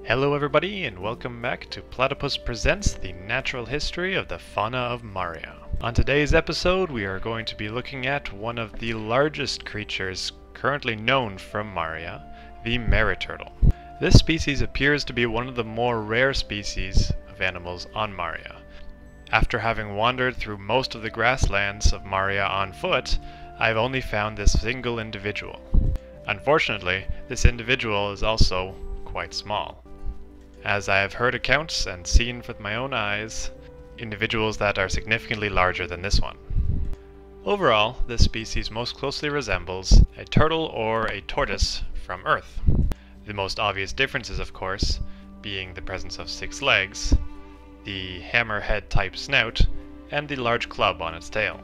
Hello everybody and welcome back to Platypus Presents the Natural History of the Fauna of Maria. On today's episode we are going to be looking at one of the largest creatures currently known from Maria, the Mariturtle. This species appears to be one of the more rare species of animals on Maria. After having wandered through most of the grasslands of Maria on foot, I've only found this single individual. Unfortunately, this individual is also quite small, as I have heard accounts and seen with my own eyes individuals that are significantly larger than this one. Overall, this species most closely resembles a turtle or a tortoise from Earth. The most obvious differences, of course, being the presence of 6 legs, the hammerhead type snout, and the large club on its tail.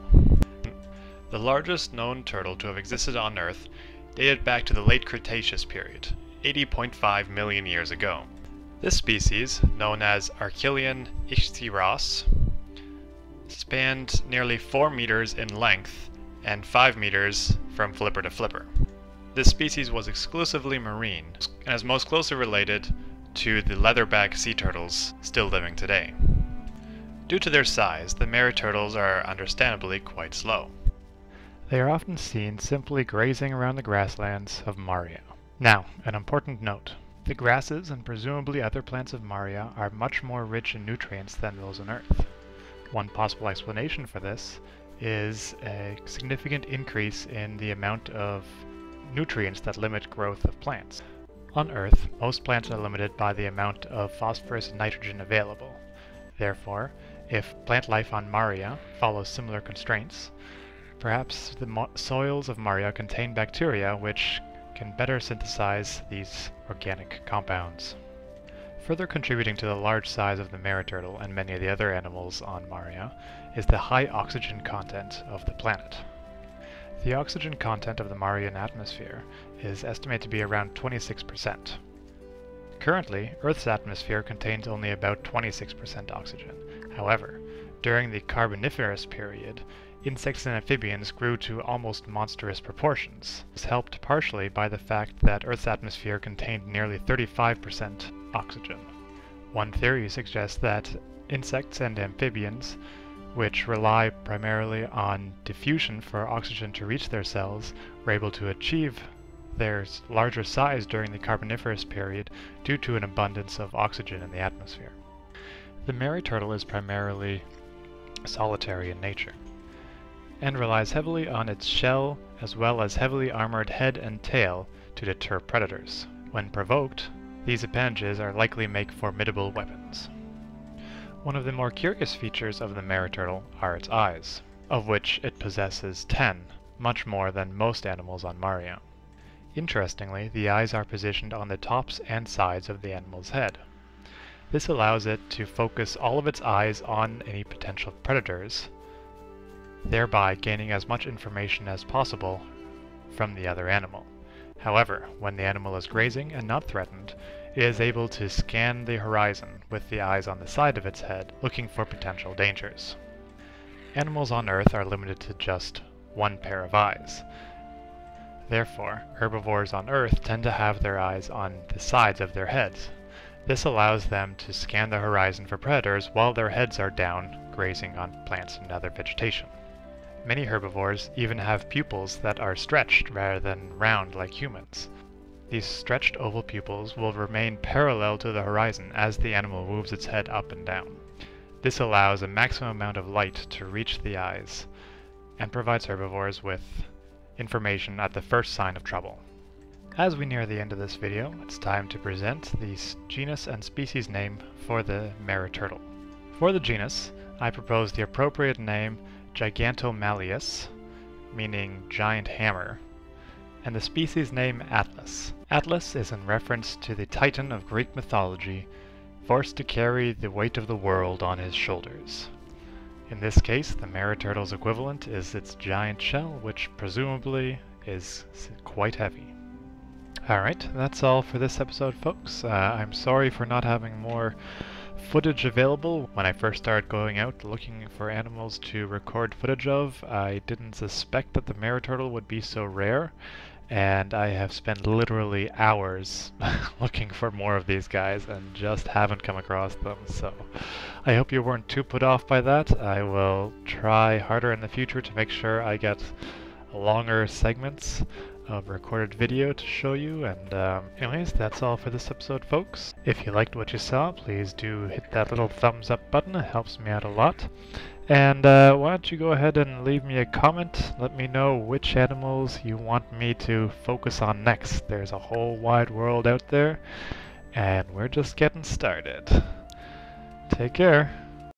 The largest known turtle to have existed on Earth dated back to the late Cretaceous period, 80.5 million years ago. This species, known as Archelian ichthyosaurus, spanned nearly 4 meters in length and 5 meters from flipper to flipper. This species was exclusively marine and is most closely related to the leatherback sea turtles still living today. Due to their size, the Mariturtles are understandably quite slow. They are often seen simply grazing around the grasslands of Maria. Now, an important note. The grasses and presumably other plants of Maria are much more rich in nutrients than those on Earth. One possible explanation for this is a significant increase in the amount of nutrients that limit growth of plants. On Earth, most plants are limited by the amount of phosphorus and nitrogen available. Therefore, if plant life on Maria follows similar constraints, perhaps the soils of Maria contain bacteria which can better synthesize these organic compounds. Further contributing to the large size of the Mariturtle and many of the other animals on Maria is the high oxygen content of the planet. The oxygen content of the Marian atmosphere is estimated to be around 26%. Currently, Earth's atmosphere contains only about 26% oxygen. However, during the Carboniferous period, insects and amphibians grew to almost monstrous proportions. This was helped partially by the fact that Earth's atmosphere contained nearly 35% oxygen. One theory suggests that insects and amphibians, which rely primarily on diffusion for oxygen to reach their cells, were able to achieve their larger size during the Carboniferous period due to an abundance of oxygen in the atmosphere. The Mariturtle is primarily solitary in nature and relies heavily on its shell as well as heavily armored head and tail to deter predators. When provoked, these appendages are likely to make formidable weapons. One of the more curious features of the Mariturtle are its eyes, of which it possesses 10, much more than most animals on Maria. Interestingly, the eyes are positioned on the tops and sides of the animal's head. This allows it to focus all of its eyes on any potential predators, thereby gaining as much information as possible from the other animal. However, when the animal is grazing and not threatened, it is able to scan the horizon with the eyes on the side of its head, looking for potential dangers. Animals on Earth are limited to just one pair of eyes. Therefore, herbivores on Earth tend to have their eyes on the sides of their heads. This allows them to scan the horizon for predators while their heads are down, grazing on plants and other vegetation. Many herbivores even have pupils that are stretched rather than round like humans. These stretched oval pupils will remain parallel to the horizon as the animal moves its head up and down. This allows a maximum amount of light to reach the eyes and provides herbivores with information at the first sign of trouble. As we near the end of this video, it's time to present the genus and species name for the Mariturtle. For the genus, I propose the appropriate name Gigantomalleus, meaning giant hammer, and the species name Atlas. Atlas is in reference to the Titan of Greek mythology, forced to carry the weight of the world on his shoulders. In this case, the Mariturtle's equivalent is its giant shell, which presumably is quite heavy. Alright, that's all for this episode, folks. I'm sorry for not having more footage available. When I first started going out looking for animals to record footage of, I didn't suspect that the Mariturtle would be so rare, and I have spent literally hours looking for more of these guys and just haven't come across them. So I hope you weren't too put off by that. I will try harder in the future to make sure I get longer segments of recorded video to show you. And anyways, that's all for this episode, folks. If you liked what you saw, please do hit that little thumbs up button. It helps me out a lot. And why don't you go ahead and leave me a comment. Let me know which animals you want me to focus on next. There's a whole wide world out there, and we're just getting started. Take care.